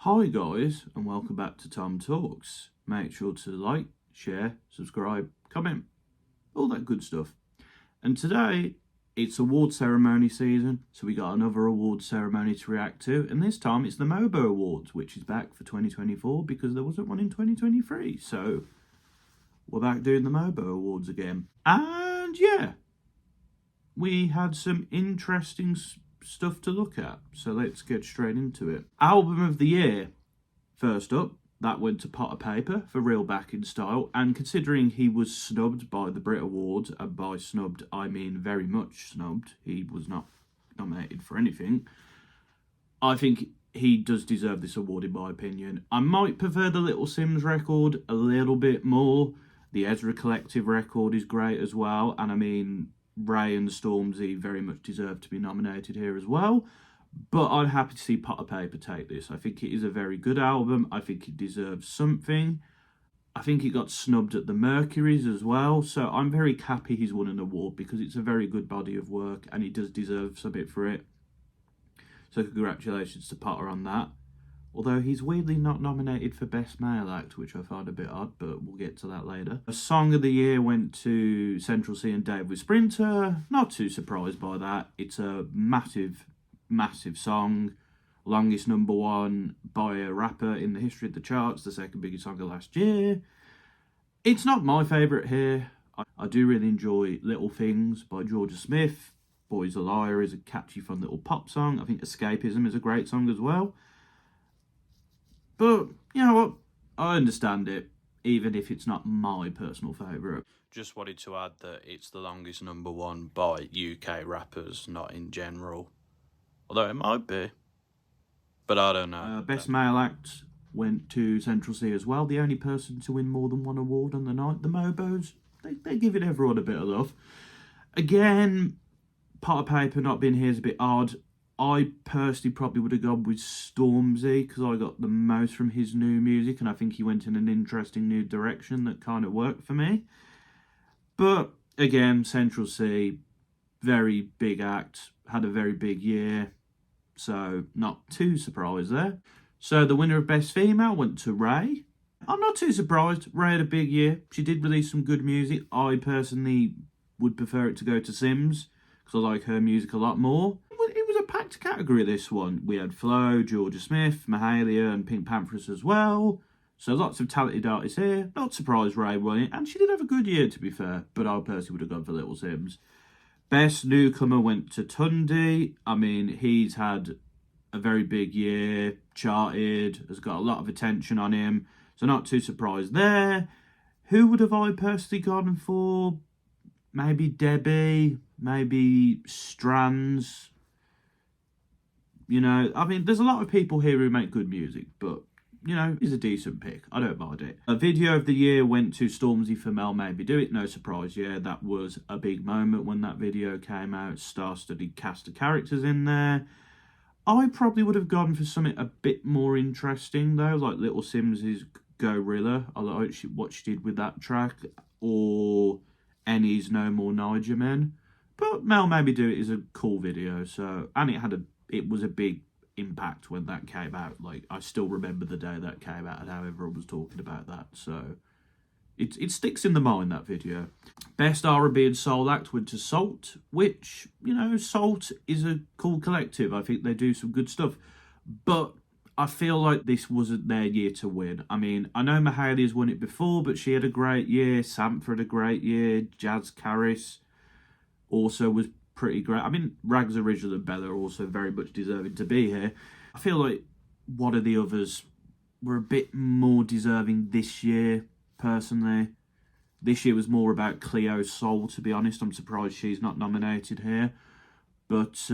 Hi guys, and welcome back to TomTalks. Make sure to like, share, subscribe, comment, all that good stuff. And today, it's award ceremony season, so we got another award ceremony to react to, and this time it's the MOBO Awards, which is back for 2024 because there wasn't one in 2023. So, we're back doing the MOBO Awards again. And yeah, we had some interesting stuff to look at, so let's get straight into it. Album of the year, first up, that went to Potter Paper for Real Back in Style, and considering he was snubbed by the Brit Awards, and by snubbed I mean very much snubbed, he was not nominated for anything, I think he does deserve this award in my opinion. I might prefer the Little Sims record a little bit more. The Ezra Collective record is great as well, and I mean, Ray and Stormzy very much deserve to be nominated here as well. But I'm happy to see Potter Paper take this. I think it is a very good album. I think it deserves something. I think it got snubbed at the Mercuries as well. So I'm very happy he's won an award because it's a very good body of work and he does deserve something for it. So congratulations to Potter on that. Although he's weirdly not nominated for Best Male Act, which I find a bit odd, but we'll get to that later. A Song of the Year went to Central C and Dave with Sprinter. Not too surprised by that. It's a massive song. Longest #1 by a rapper in the history of the charts. The second biggest song of last year. It's not my favourite here. I do really enjoy Little Things by Georgia Smith. Boy's a Liar is a catchy, fun little pop song. I think Escapism is a great song as well. But, you know what, I understand it, even if it's not my personal favourite. Just wanted to add that it's the longest #1 by UK rappers, not in general. Although it might be, but I don't know. Best Male Act went to Central C as well. The only person to win more than one award on the night. The MOBOs, they give it everyone a bit of love. Again, Potter Paper not being here is a bit odd. I personally probably would have gone with Stormzy because I got the most from his new music and I think he went in an interesting new direction that kind of worked for me. But again, Central C, very big act, had a very big year, so not too surprised there. So the winner of Best Female went to Ray. I'm not too surprised. Ray had a big year. She did release some good music. I personally would prefer it to go to Sims because I like her music a lot more. It was a packed category, this one. We had Flo, Georgia Smith, Mahalia and Pink Panthers as well. So lots of talented artists here. Not surprised Ray won it. And she did have a good year, to be fair. But I personally would have gone for Little Sims. Best Newcomer went to Tundi. I mean, he's had a very big year. Charted. Has got a lot of attention on him. So not too surprised there. Who would have I personally gone for? Maybe Debbie. Maybe Strands. You know, I mean, there's a lot of people here who make good music, but, you know, it's a decent pick. I don't mind it. A Video of the Year went to Stormzy for Mel Maybe Do It. No surprise, yeah, that was a big moment when that video came out. Star-studded cast of characters in there. I probably would have gone for something a bit more interesting, though, like Little Sims's Gorilla. I like what she did with that track. Or Ennie's No More Niger Men. But Mel Maybe Do It is a cool video, so, and it was a big impact when that came out. Like, I still remember the day that came out and how everyone was talking about that. So, it sticks in the mind, that video. Best R&B and Soul Act went to Salt, which, you know, Salt is a cool collective. I think they do some good stuff. But I feel like this wasn't their year to win. I mean, I know Mahalia's won it before, but she had a great year. Sampha had a great year. Jazz Caris also was pretty great. I mean, Rags Original and Bella are also very much deserving to be here. I feel like one of the others were a bit more deserving this year, personally. This year was more about Cleo's Soul, to be honest. I'm surprised she's not nominated here. But,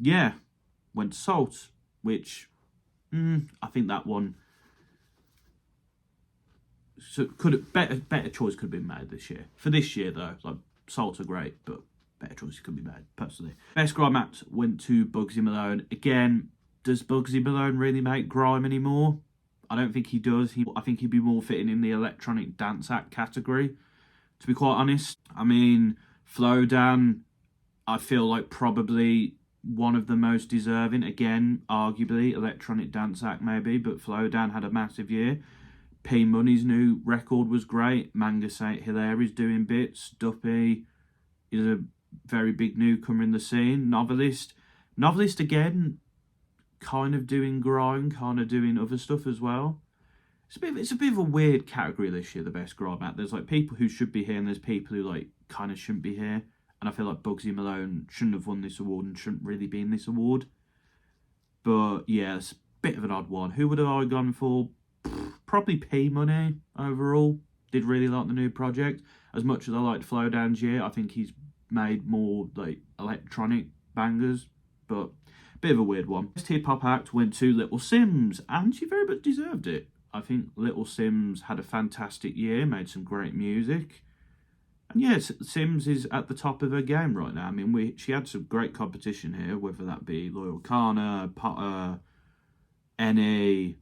yeah, went to Salt, which, I think that one, so better choice could have been made this year. For this year, though, like, Salt are great, but better choices could be made, personally. Best Grime Act went to Bugsy Malone. Again, does Bugsy Malone really make grime anymore? I don't think he does. I think he'd be more fitting in the electronic dance act category, to be quite honest. I mean, Flowdan, I feel like probably one of the most deserving. Again, arguably electronic dance act maybe, but Flowdown had a massive year. P Money's new record was great. Manga Saint Hilaire's doing bits. Duppy is a very big newcomer in the scene. Novelist again, kind of doing grime, kind of doing other stuff as well. It's a bit of a weird category this year, the best grime act. There's like people who should be here, and there's people who like kind of shouldn't be here. And I feel like Bugsy Malone shouldn't have won this award and shouldn't really be in this award. But yeah, it's a bit of an odd one. Who would have I gone for? Probably P Money overall. Did really like the new project. As much as I liked Flowdown's year, I think he's made more like electronic bangers. But bit of a weird one. Best hip hop act went to Little Sims, and she very much deserved it. I think Little Sims had a fantastic year, made some great music. And yes, Sims is at the top of her game right now. I mean, she had some great competition here, whether that be Loyal Kana, Potter, Eni,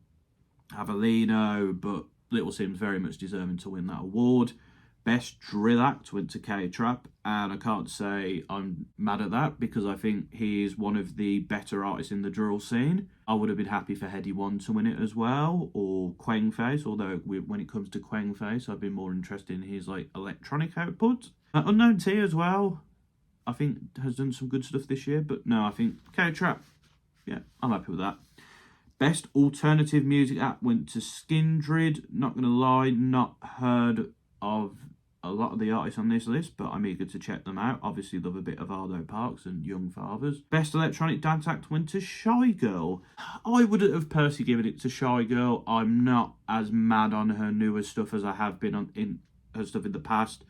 Avellino, but Little Sims very much deserving to win that award. Best drill act went to K-Trap, and I can't say I'm mad at that because I think he is one of the better artists in the drill scene. I would have been happy for Heady One to win it as well, or Quangface, although when it comes to Quangface, I've been more interested in his like electronic output. Unknown T as well, I think has done some good stuff this year, but no, I think K-Trap, yeah, I'm happy with that. Best alternative music act went to Skindred. Not going to lie, not heard of a lot of the artists on this list, but I'm eager to check them out. Obviously love a bit of Arlo Parks and Young Fathers. Best electronic dance act went to Shy Girl. I would have personally given it to Shy Girl. I'm not as mad on her newer stuff as I have been in her stuff in the past.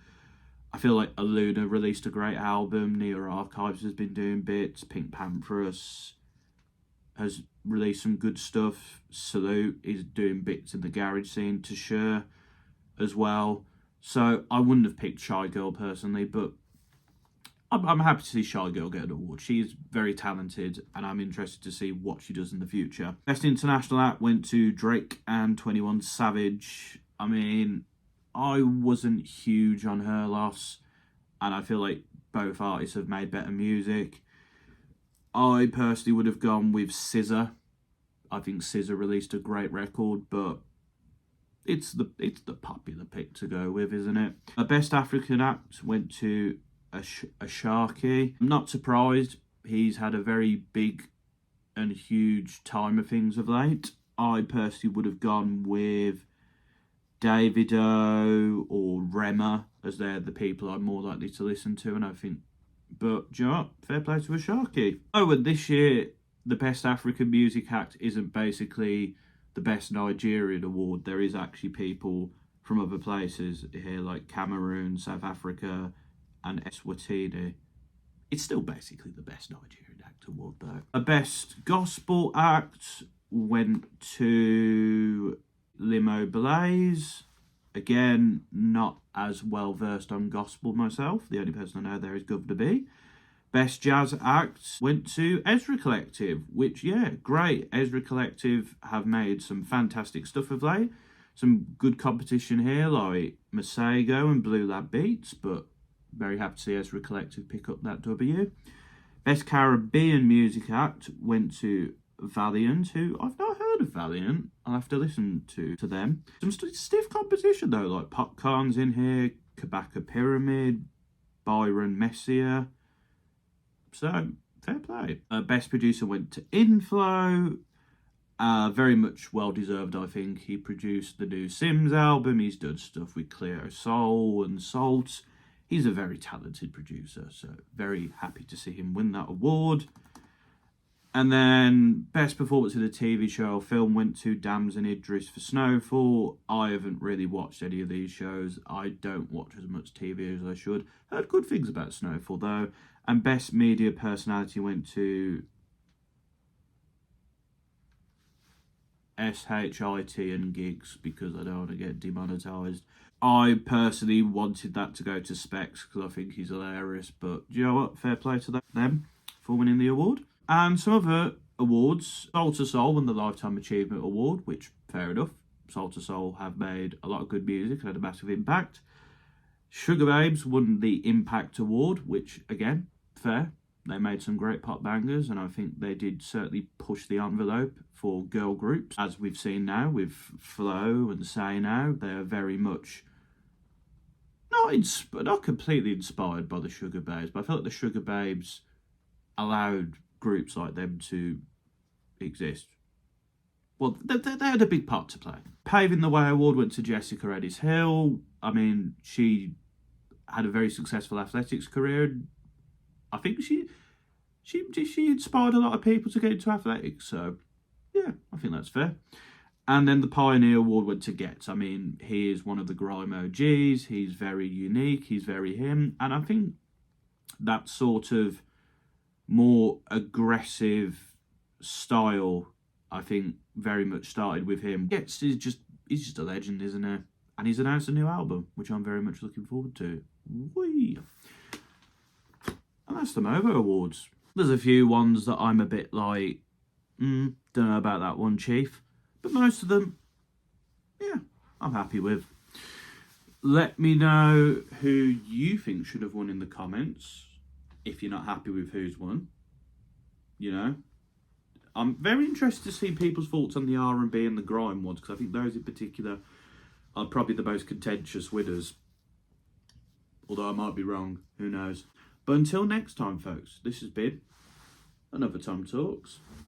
I feel like Aluna released a great album. Neo Archives has been doing bits. Pink Pantherus has released some good stuff. Salute is doing bits in the garage scene. Tashur as well. So I wouldn't have picked Shy Girl personally, but I'm happy to see Shy Girl get an award. She's very talented, and I'm interested to see what she does in the future. Best international act went to Drake and 21 Savage. I mean, I wasn't huge on her loss, and I feel like both artists have made better music. I personally would have gone with SZA. I think SZA released a great record, but it's the popular pick to go with, isn't it? The best African act went to Asharki. I'm not surprised. He's had a very big and huge time of things of late. I personally would have gone with Davido or Rema, as they're the people I'm more likely to listen to, and I think, but do you know what? Fair play to Asharki. Oh, and this year, the best African music act isn't basically the best Nigerian award. There is actually people from other places here, like Cameroon, South Africa, and Eswatini. It's still basically the best Nigerian act award, though. A best gospel act went to Limo Blaze. Again, not as well versed on gospel myself. The only person I know there is Governor B. Best jazz act went to Ezra Collective, which, yeah, great. Ezra Collective have made some fantastic stuff of late. Some good competition here, like Masego and Blue Lab Beats, but very happy to see Ezra Collective pick up that W. Best Caribbean music act went to Valiant, who I've not heard of Valiant. I'll have to listen to them. Some stiff competition, though, like Popcorn's in here, Kabaka Pyramid, Byron Messier. So, fair play. Best producer went to Inflow. Very much well-deserved, I think. He produced the new Sims album. He's done stuff with Cleo Soul and Salt. He's a very talented producer, so very happy to see him win that award. And then, best performance in a TV show or film went to Dams and Idris for Snowfall. I haven't really watched any of these shows. I don't watch as much TV as I should. Heard good things about Snowfall, though. And best media personality went to SHIT and Gigs, because I don't want to get demonetised. I personally wanted that to go to Specs because I think he's hilarious. But do you know what? Fair play to them for winning the award. And some other awards. Soul to Soul won the Lifetime Achievement Award, which, fair enough. Soul to Soul have made a lot of good music and had a massive impact. Sugar Babes won the Impact Award, which, again, fair. They made some great pop bangers, and I think they did certainly push the envelope for girl groups. As we've seen now with Flo and Say Now, they are very much not completely inspired by the Sugar Babes, but I feel like the Sugar Babes allowed groups like them to exist. Well, they had a big part to play. Paving the Way award went to Jessica Edis Hill. I mean, she had a very successful athletics career. I think she inspired a lot of people to get into athletics. So, yeah, I think that's fair. And then the Pioneer Award went to Getz. I mean, he is one of the grime OGs. He's very unique. He's very him. And I think that sort of more aggressive style, I think, very much started with him. Getz is he's just a legend, isn't he? And he's announced a new album, which I'm very much looking forward to. Whee! And that's the MOBO Awards. There's a few ones that I'm a bit like, don't know about that one, Chief. But most of them, yeah, I'm happy with. Let me know who you think should have won in the comments, if you're not happy with who's won. You know, I'm very interested to see people's thoughts on the R&B and the grime ones, because I think those in particular are probably the most contentious winners. Although I might be wrong, who knows. But until next time, folks, this has been another Tom Talks.